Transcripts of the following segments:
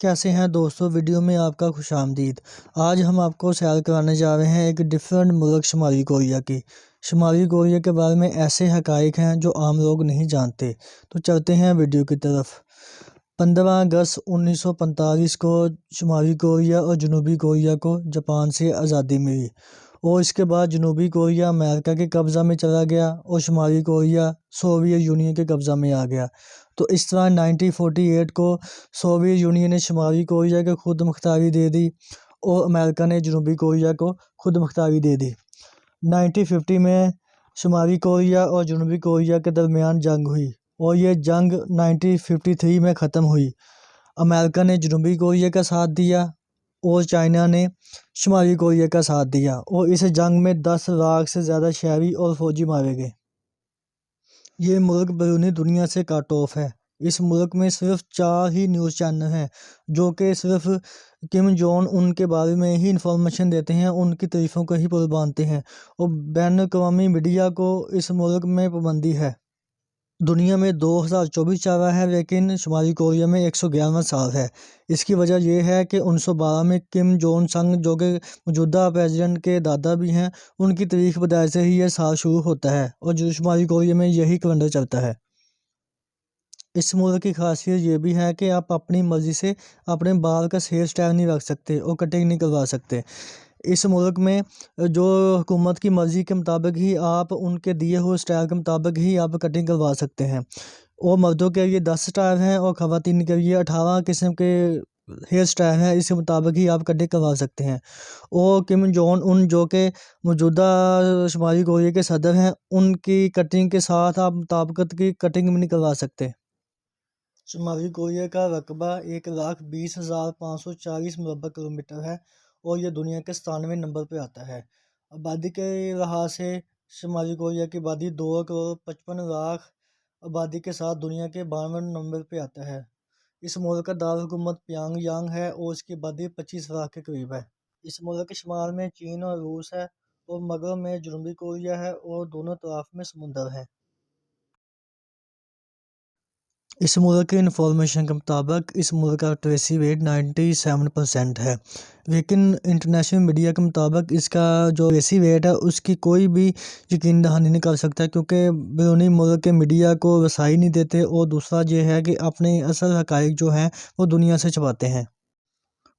कैसे हैं दोस्तों, वीडियो में आपका खुश आमदीद। आज हम आपको सैर कराने जा रहे हैं एक डिफरेंट मुल्क शुमाली कोरिया की। शुमाली कोरिया के बारे में ऐसे हकाइक हैं जो आम लोग नहीं जानते। तो चलते हैं वीडियो की तरफ। 15 अगस्त 1945 को शुमाली कोरिया और जनूबी कोरिया को जापान से आज़ादी मिली और इसके बाद जनूबी कोरिया अमेरिका के कब्ज़ा में चला गया और शुमाली कोरिया सोवियत यूनियन के कब्ज़ा में आ गया। तो इस तरह 1948 को सोवियत यूनियन ने शुमाली कोरिया को खुद मुख्तारी दे दी और अमेरिका ने जनूबी कोरिया को खुद मुख्तारी दे दी। 1950 में शुमाली कोरिया और जनूबी कोरिया के दरमियान जंग हुई और ये जंग 1953 में ख़त्म हुई। अमेरिका ने जनूबी कोरिया का साथ दिया और चाइना ने शुमाली कोरिया का साथ दिया और इस जंग में 10 लाख से ज़्यादा शहरी और फौजी मारे गए। ये मुल्क बैरूनी दुनिया से कट ऑफ है। इस मुल्क में सिर्फ 4 ही न्यूज़ चैनल हैं जो कि सिर्फ किम जोंग उन के बारे में ही इंफॉर्मेशन देते हैं, उनकी तारीफ़ों को ही पुल बांधते हैं और बैन अवी मीडिया को इस मुल्क में पाबंदी है। दुनिया में 2024 चल रहा है लेकिन शुमाली कोरिया में 111वां साल है। इसकी वजह यह है कि 1912 में किम जोंग संग जो कि मौजूदा प्रेसिडेंट के दादा भी हैं, उनकी तारीख बताए से ही यह साल शुरू होता है और जो शुमाली कोरिया में यही कैलेंडर चलता है। इस मुल्क की खासियत ये भी है कि आप अपनी मर्ज़ी से अपने बाल का हेयर स्टाइल नहीं रख सकते और कटिंग नहीं करवा सकते। इस मुल्क में जो हुकूमत की मर्ज़ी के मुताबिक ही आप उनके दिए हुए स्टाइल के मुताबिक ही आप कटिंग करवा सकते हैं और मर्दों के लिए 10 स्टाइल हैं और ख़वातीन के लिए 18 किस्म के हेयर स्टाइल हैं। इसके मुताबिक ही आप कटिंग करवा सकते हैं और किम जोंग उन जो कि मौजूदा शुमाली कोरिया के सदर हैं, उनकी कटिंग के साथ आप मुताबिकत की कटिंग भी नहीं करवा सकते। शुमाली कोरिया का रकबा 1,20,540 मुरबा किलोमीटर है और यह दुनिया के 97वें नंबर पर आता है। आबादी के लिहाज से शुमाली कोरिया की आबादी 2,55,00,000 आबादी के साथ दुनिया के 52वें नंबर पर आता है। इस मुल्क का दारकूमत प्यांगयांग है और इसकी आबादी 25 लाख के करीब है। इस मुल्क के शुमाल में चीन और रूस है और मगरब में जनूबी कोरिया है और दोनों तरफ में समुंदर है। इस मुल्क की इंफॉर्मेशन के मुताबिक इस मुल्क का लिटरेसी रेट 97% है, लेकिन इंटरनेशनल मीडिया के मुताबिक इसका जो लिटरेसी रेट है उसकी कोई भी यकीन दहानी नहीं कर सकता क्योंकि बैरूनी मुल्क के मीडिया को रसाई नहीं देते और दूसरा ये है कि अपने असल हकाइक जो हैं वो दुनिया से छुपाते हैं।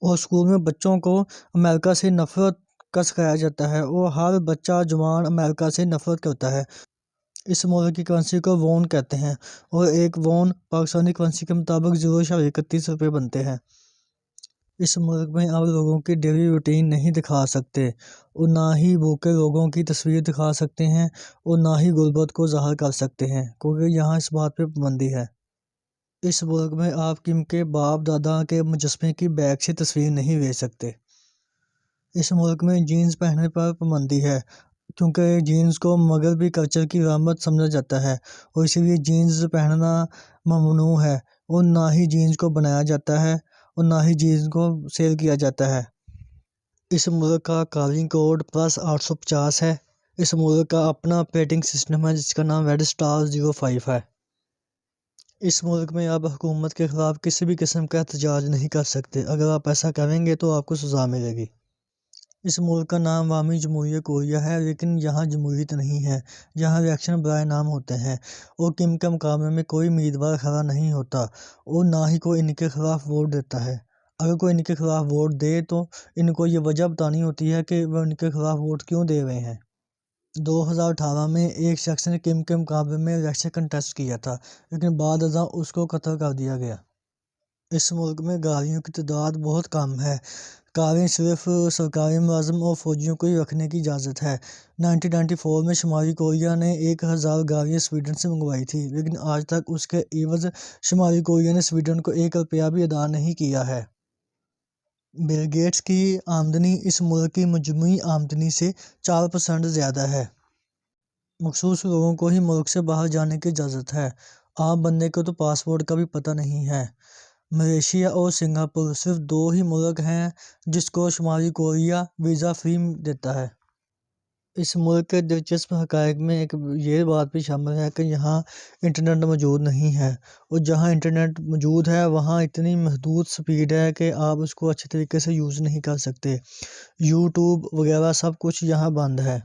और स्कूल में बच्चों को अमेरिका से नफ़रत का सिखाया जाता है और हर बच्चा जवान अमेरिका से नफ़रत करता है। इस मुल्क की करेंसी को वॉन कहते हैं और एक वॉन पाकिस्तानी करेंसी के मुताबिक 0.31 रुपये बनते हैं। इस मुल्क में आप लोगों की डेली रूटीन नहीं दिखा सकते और ना ही भूखे लोगों की तस्वीर दिखा सकते हैं और ना ही गुर्बत को ज़ाहिर कर सकते हैं क्योंकि यहाँ इस बात पे पाबंदी है। इस मुल्क में आप किम के बाप दादा के मुजस्मे की बैग से तस्वीर नहीं ले सकते। इस मुल्क में जीन्स पहनने पर पाबंदी है क्योंकि जीन्स को मगरबी कल्चर की अलामत समझा जाता है और इसीलिए जीन्स पहनना ममनू है और ना ही जीन्स को बनाया जाता है और ना ही जीन्स को सेल किया जाता है। इस मुल्क का कॉलिंग कोड +850 है। इस मुल्क का अपना ऑपरेटिंग सिस्टम है जिसका नाम रेड स्टार 05 है। इस मुल्क में आप हुकूमत के ख़िलाफ़ किसी भी किस्म का एहतजाज नहीं कर सकते। अगर आप ऐसा करेंगे तो आपको सज़ा मिलेगी। इस मुल्क का नाम अवामी जमहूरियत कोरिया है लेकिन यहाँ जमहूरियत नहीं है, यहाँ इलेक्शन बराए नाम होते हैं और किम के मुकाबले में कोई उम्मीदवार खड़ा नहीं होता और ना ही कोई इनके ख़िलाफ़ वोट देता है। अगर कोई इनके ख़िलाफ़ वोट दे तो इनको ये वजह बतानी होती है कि वह इनके ख़िलाफ़ वोट क्यों दे रहे हैं। 2018 में एक शख्स ने किम के मुकाबले में इलेक्शन कंटेस्ट किया था लेकिन बाद अज़ां उसको कत्ल कर दिया गया। इस मुल्क में गाड़ियों की तादाद बहुत कम है। कारें सिर्फ सरकारी मुलाजिम और फौजियों को ही रखने की इजाज़त है। 1994 में शुमाली कोरिया ने 1000 गाड़ियाँ स्वीडन से मंगवाई थी लेकिन आज तक उसके एवज़ शुमाली कोरिया ने स्वीडन को 1 रुपया भी अदा नहीं किया है। बिल गेट्स की आमदनी इस मुल्क की मजमूई आमदनी से 4% ज़्यादा है। मखसूस लोगों को ही मुल्क से बाहर जाने की इजाज़त है, आम बंदे को तो पासपोर्ट का भी पता नहीं है। मलेशिया और सिंगापुर सिर्फ 2 ही मुल्क हैं जिसको शुमाली कोरिया वीज़ा फ्री देता है। اس ملک کے دلچسپ حقائق میں ایک یہ بات بھی شامل ہے کہ یہاں انٹرنیٹ موجود نہیں ہے، اور جہاں انٹرنیٹ موجود ہے وہاں اتنی محدود سپیڈ ہے کہ آپ اس کو اچھے طریقے سے یوز نہیں کر سکتے۔ یوٹیوب وغیرہ سب کچھ یہاں بند ہے۔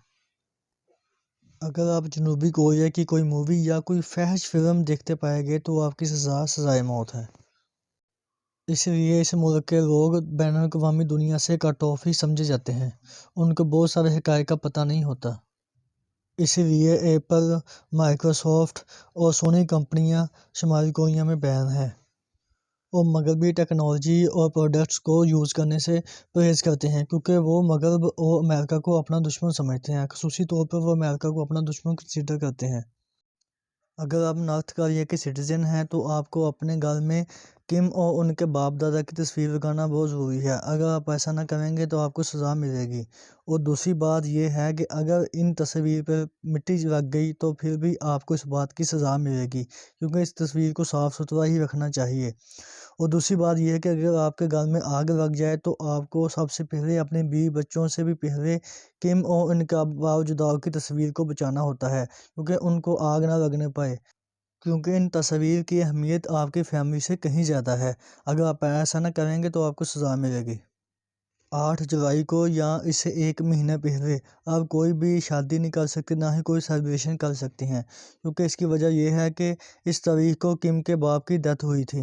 اگر آپ جنوبی کوریا کی کوئی مووی یا کوئی فحش فلم دیکھتے پائیں گے تو آپ کی سزا سزائے موت ہے۔ اس لیے اس ملک کے لوگ بین الاقوامی دنیا سے کٹ آف ہی سمجھے جاتے ہیں، ان کو بہت سارے حقائق کا پتہ نہیں ہوتا۔ اسی لیے ایپل، مائیکروسافٹ اور سونی کمپنیاں شمالی کوریا میں بین ہیں، اور مغربی ٹیکنالوجی اور پروڈکٹس کو یوز کرنے سے پرہیز کرتے ہیں، کیونکہ وہ مغرب اور امریکہ کو اپنا دشمن سمجھتے ہیں۔ خصوصی طور پر وہ امریکہ کو اپنا دشمن کنسیڈر کرتے ہیں۔ اگر آپ نارتھ کوریا کے سٹیزن ہیں تو آپ کو اپنے گھر میں کم اور ان کے باپ دادا کی تصویر لگانا بہت ضروری ہے۔ اگر آپ ایسا نہ کریں گے تو آپ کو سزا ملے گی۔ اور دوسری بات یہ ہے کہ اگر ان تصویر پر مٹی لگ گئی تو پھر بھی آپ کو اس بات کی سزا ملے گی، کیونکہ اس تصویر کو صاف ستھرا ہی رکھنا چاہیے۔ اور دوسری بات یہ ہے کہ اگر آپ کے گھر میں آگ لگ جائے تو آپ کو سب سے پہلے اپنے بیوی بچوں سے بھی پہلے کم اور ان کے اباء و اجداد کی تصویر کو بچانا ہوتا ہے، کیونکہ ان کو آگ نہ لگنے پائے، کیونکہ ان تصاویر کی اہمیت آپ کی فیملی سے کہیں زیادہ ہے۔ اگر آپ ایسا نہ کریں گے تو آپ کو سزا ملے گی۔ 8 جولائی کو یا اس سے ایک مہینہ پہلے آپ کوئی بھی شادی نہیں کر سکتے، نہ ہی کوئی سیلیبریشن کر سکتے ہیں، کیونکہ اس کی وجہ یہ ہے کہ اس تاریخ کو کم کے باپ کی ڈیتھ ہوئی تھی۔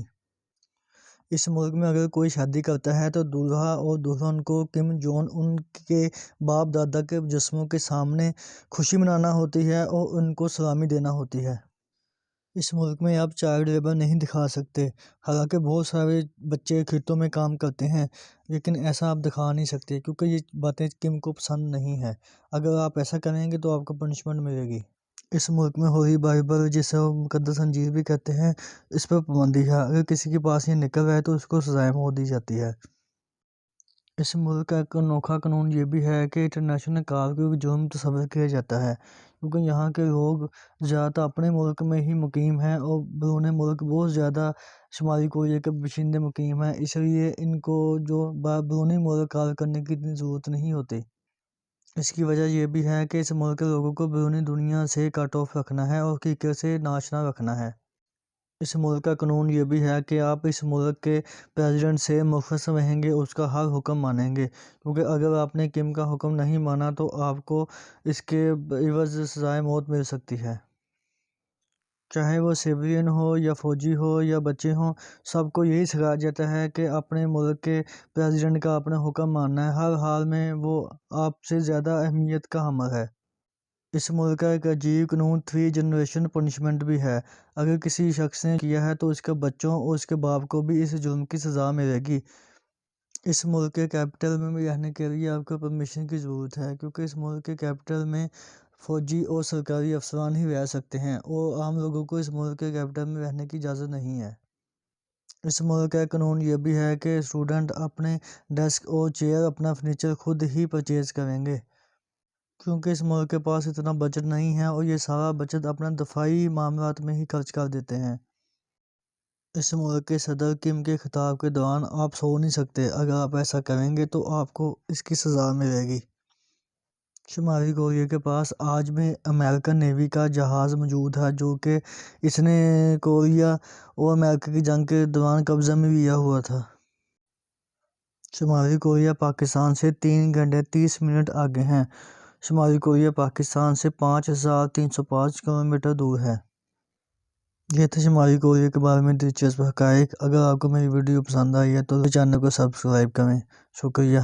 اس ملک میں اگر کوئی شادی کرتا ہے تو دولہا اور دلہن کو کم جون ان کے باپ دادا کے مجسموں کے سامنے خوشی منانا ہوتی ہے اور ان کو سلامی دینا ہوتی ہے۔ اس ملک میں آپ چائلڈ لیبر نہیں دکھا سکتے، حالانکہ بہت سارے بچے کھیتوں میں کام کرتے ہیں، لیکن ایسا آپ دکھا نہیں سکتے کیونکہ یہ باتیں کم کو پسند نہیں ہے۔ اگر آپ ایسا کریں گے تو آپ کو پنشمنٹ ملے گی۔ اس ملک میں ہولی بائبل، جسے وہ مقدس انجیل بھی کہتے ہیں، اس پر پابندی ہے۔ اگر کسی کے پاس یہ نکل رہا ہے تو اس کو سزائے موت دی جاتی ہے۔ اس ملک کا ایک انوکھا قانون یہ بھی ہے کہ انٹرنیشنل کار کو جرم تصور کیا جاتا ہے، کیونکہ یہاں کے لوگ زیادہ تر اپنے ملک میں ہی مقیم ہیں اور بیرون ملک بہت زیادہ شمالی کوریا کے باشندے مقیم ہیں، اس لیے ان کو جو بیرونی ملک کار کرنے کی اتنی ضرورت نہیں ہوتی۔ اس کی وجہ یہ بھی ہے کہ اس ملک کے لوگوں کو بیرونی دنیا سے کٹ آف رکھنا ہے اور حقیقت سے ناشنا رکھنا ہے۔ اس ملک کا قانون یہ بھی ہے کہ آپ اس ملک کے پریزیڈنٹ سے مخلص رہیں گے، اس کا ہر حکم مانیں گے، کیونکہ اگر آپ نے کم کا حکم نہیں مانا تو آپ کو اس کے عوض سزائے موت مل سکتی ہے۔ چاہے وہ سویلین ہو یا فوجی ہو یا بچے ہوں، سب کو یہی سکھایا جاتا ہے کہ اپنے ملک کے پریزیڈنٹ کا اپنا حکم ماننا ہے، ہر حال میں وہ آپ سے زیادہ اہمیت کا حامل ہے۔ اس ملک کا ایک عجیب قانون 3 جنریشن پنشمنٹ بھی ہے۔ اگر کسی شخص نے کیا ہے تو اس کے بچوں اور اس کے باپ کو بھی اس جرم کی سزا ملے گی۔ اس ملک کے کیپٹل میں رہنے کے لیے آپ کو پرمیشن کی ضرورت ہے، کیونکہ اس ملک کے کیپٹل میں فوجی اور سرکاری افسران ہی رہ سکتے ہیں، اور عام لوگوں کو اس ملک کے کیپٹل میں رہنے کی اجازت نہیں ہے۔ اس ملک کا قانون یہ بھی ہے کہ اسٹوڈنٹ اپنے ڈیسک اور چیئر، اپنا فرنیچر خود ہی پرچیز کریں گے، کیونکہ اس ملک کے پاس اتنا بجٹ نہیں ہے اور یہ سارا بجٹ اپنا دفاعی معاملات میں ہی خرچ کر دیتے ہیں۔ اس ملک کے صدر کم کے خطاب کے دوران آپ سو نہیں سکتے، اگر آپ ایسا کریں گے تو آپ کو اس کی سزا ملے گی۔ شمالی کوریا کے پاس آج بھی امریکن نیوی کا جہاز موجود ہے، جو کہ اس نے کوریا اور امریکہ کی جنگ کے دوران قبضہ میں لیا ہوا تھا۔ شمالی کوریا پاکستان سے 3 گھنٹے 30 منٹ آگے ہے۔ شمالی کوریا پاکستان سے 5305 کلومیٹر دور ہے۔ یہ تھا شمالی کوریا کے بارے میں دلچسپ حقائق۔ اگر آپ کو میری ویڈیو پسند آئی ہے تو چینل کو سبسکرائب کریں۔ شکریہ۔